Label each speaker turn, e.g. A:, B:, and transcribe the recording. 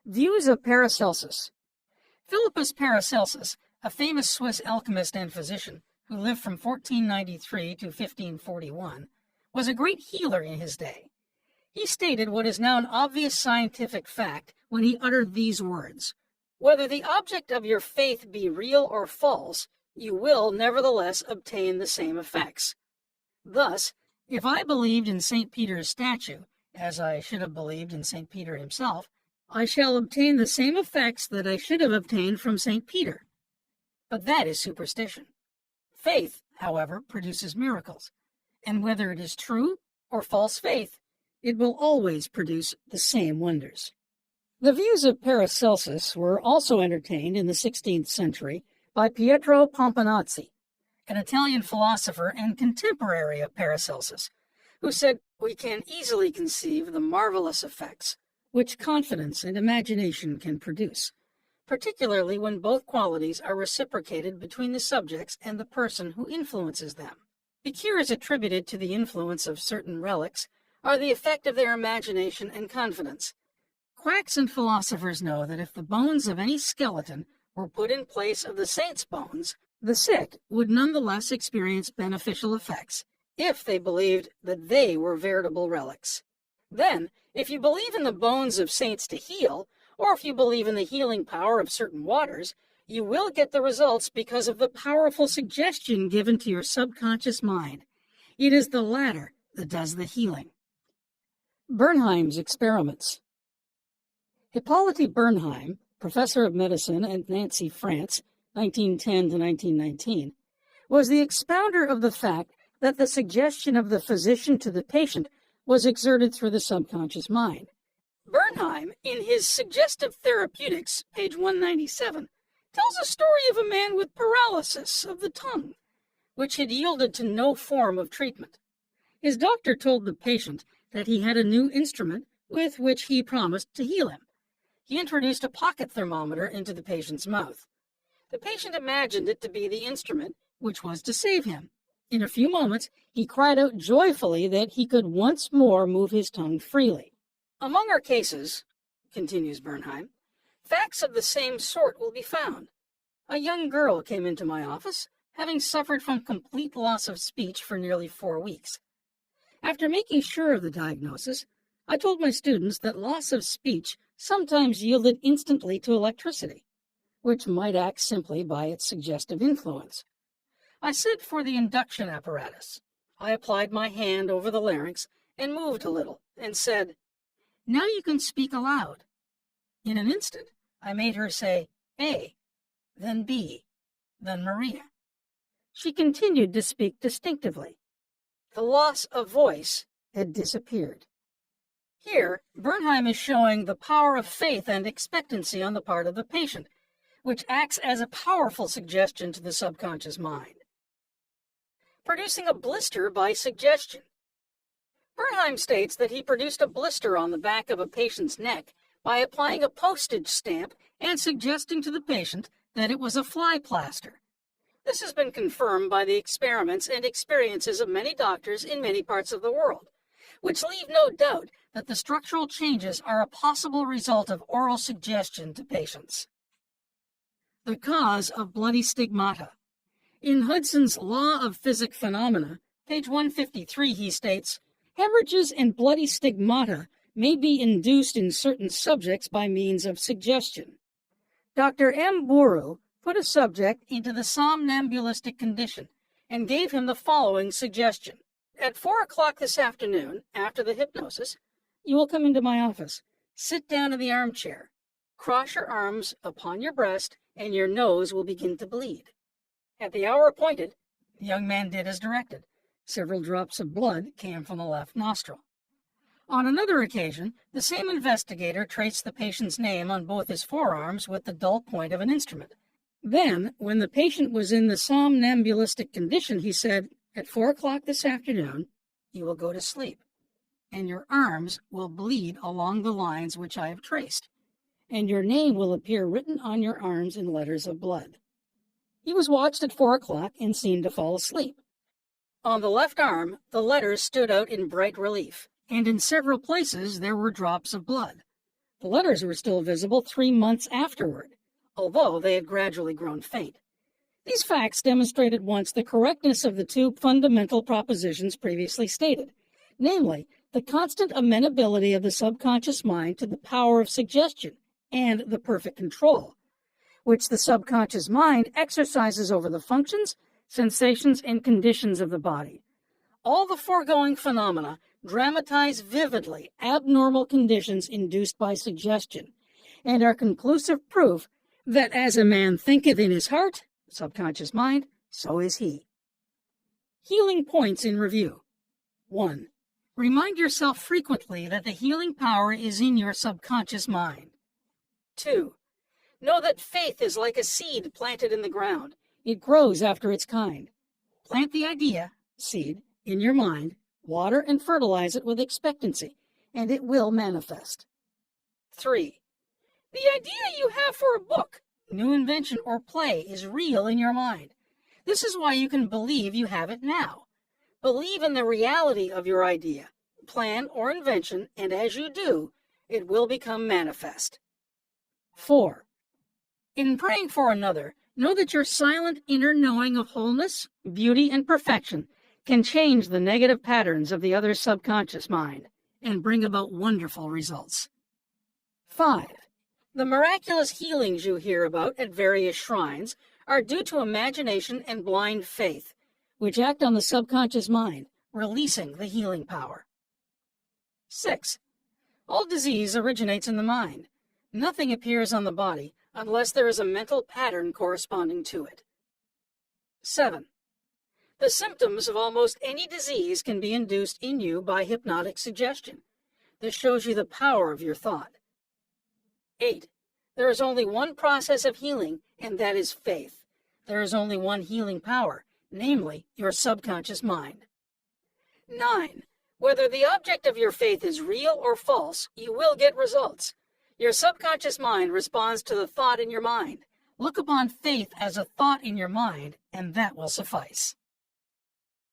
A: Views of Paracelsus. Philippus Paracelsus, a famous Swiss alchemist and physician who lived from 1493 to 1541, was a great healer in his day. He stated what is now an obvious scientific fact when he uttered these words: "Whether the object of your faith be real or false, you will nevertheless obtain the same effects." Thus, if I believed in St. Peter's statue, as I should have believed in St. Peter himself, I shall obtain the same effects that I should have obtained from St. Peter. But that is superstition. Faith, however, produces miracles, and whether it is true or false faith, it will always produce the same wonders. The views of Paracelsus were also entertained in the 16th century by Pietro Pomponazzi, an Italian philosopher and contemporary of Paracelsus, who said, "We can easily conceive the marvelous effects which confidence and imagination can produce, particularly when both qualities are reciprocated between the subjects and the person who influences them. The cures attributed to the influence of certain relics are the effect of their imagination and confidence. Quacks and philosophers know that if the bones of any skeleton were put in place of the saint's bones, the sick would nonetheless experience beneficial effects, if they believed that they were veritable relics. Then, if you believe in the bones of saints to heal, or if you believe in the healing power of certain waters, you will get the results because of the powerful suggestion given to your subconscious mind. It is the latter that does the healing." Bernheim's experiments. Hippolyte Bernheim, professor of medicine at Nancy, France, 1910 to 1919, was the expounder of the fact that the suggestion of the physician to the patient was exerted through the subconscious mind. Bernheim, in his Suggestive Therapeutics, page 197, tells a story of a man with paralysis of the tongue, which had yielded to no form of treatment. His doctor told the patient that he had a new instrument with which he promised to heal him. He introduced a pocket thermometer into the patient's mouth. The patient imagined it to be the instrument which was to save him. In a few moments, he cried out joyfully that he could once more move his tongue freely. "Among our cases," continues Bernheim, "facts of the same sort will be found. A young girl came into my office, having suffered from complete loss of speech for nearly 4 weeks. After making sure of the diagnosis, I told my students that loss of speech sometimes yielded instantly to electricity, which might act simply by its suggestive influence. I sent for the induction apparatus. I applied my hand over the larynx and moved a little and said, 'Now you can speak aloud.' In an instant, I made her say A, then B, then Maria. She continued to speak distinctively. The loss of voice had disappeared." Here, Bernheim is showing the power of faith and expectancy on the part of the patient, which acts as a powerful suggestion to the subconscious mind. Producing a blister by suggestion. Bernheim states that he produced a blister on the back of a patient's neck by applying a postage stamp and suggesting to the patient that it was a fly plaster. This has been confirmed by the experiments and experiences of many doctors in many parts of the world, which leave no doubt that the structural changes are a possible result of oral suggestion to patients. The cause of bloody stigmata. In Hudson's Law of Physic Phenomena, page 153, he states, "Hemorrhages and bloody stigmata may be induced in certain subjects by means of suggestion." Dr. M. Bourou put a subject into the somnambulistic condition and gave him the following suggestion. "At 4 o'clock this afternoon, after the hypnosis, you will come into my office. Sit down in the armchair. Cross your arms upon your breast, and your nose will begin to bleed." At the hour appointed, the young man did as directed. Several drops of blood came from the left nostril. On another occasion, the same investigator traced the patient's name on both his forearms with the dull point of an instrument. Then, when the patient was in the somnambulistic condition, he said, "At 4 o'clock this afternoon, you will go to sleep, and your arms will bleed along the lines which I have traced, and your name will appear written on your arms in letters of blood." He was watched at 4 o'clock and seen to fall asleep. On the left arm, the letters stood out in bright relief, and in several places there were drops of blood. The letters were still visible 3 months afterward, although they had gradually grown faint. These facts demonstrate at once the correctness of the two fundamental propositions previously stated, namely, the constant amenability of the subconscious mind to the power of suggestion and the perfect control, which the subconscious mind exercises over the functions, sensations, and conditions of the body. All the foregoing phenomena dramatize vividly abnormal conditions induced by suggestion, and are conclusive proof that as a man thinketh in his heart, subconscious mind, so is he. Healing points in review. 1. Remind yourself frequently that the healing power is in your subconscious mind. 2. Know that faith is like a seed planted in the ground. It grows after its kind. Plant the idea, seed, in your mind, water and fertilize it with expectancy, and it will manifest. 3. The idea you have for a book, new invention, or play is real in your mind. This is why you can believe you have it now. Believe in the reality of your idea, plan, or invention, and as you do, it will become manifest. 4. In praying for another, know that your silent inner knowing of wholeness, beauty, and perfection can change the negative patterns of the other's subconscious mind and bring about wonderful results. 5. The miraculous healings you hear about at various shrines are due to imagination and blind faith, which act on the subconscious mind, releasing the healing power. 6. All disease originates in the mind. Nothing appears on the body unless there is a mental pattern corresponding to it. 7. The symptoms of almost any disease can be induced in you by hypnotic suggestion. This shows you the power of your thought. 8. There is only one process of healing, and that is faith. There is only one healing power, namely your subconscious mind. 9. Whether the object of your faith is real or false, you will get results. Your subconscious mind responds to the thought in your mind. Look upon faith as a thought in your mind, and that will suffice.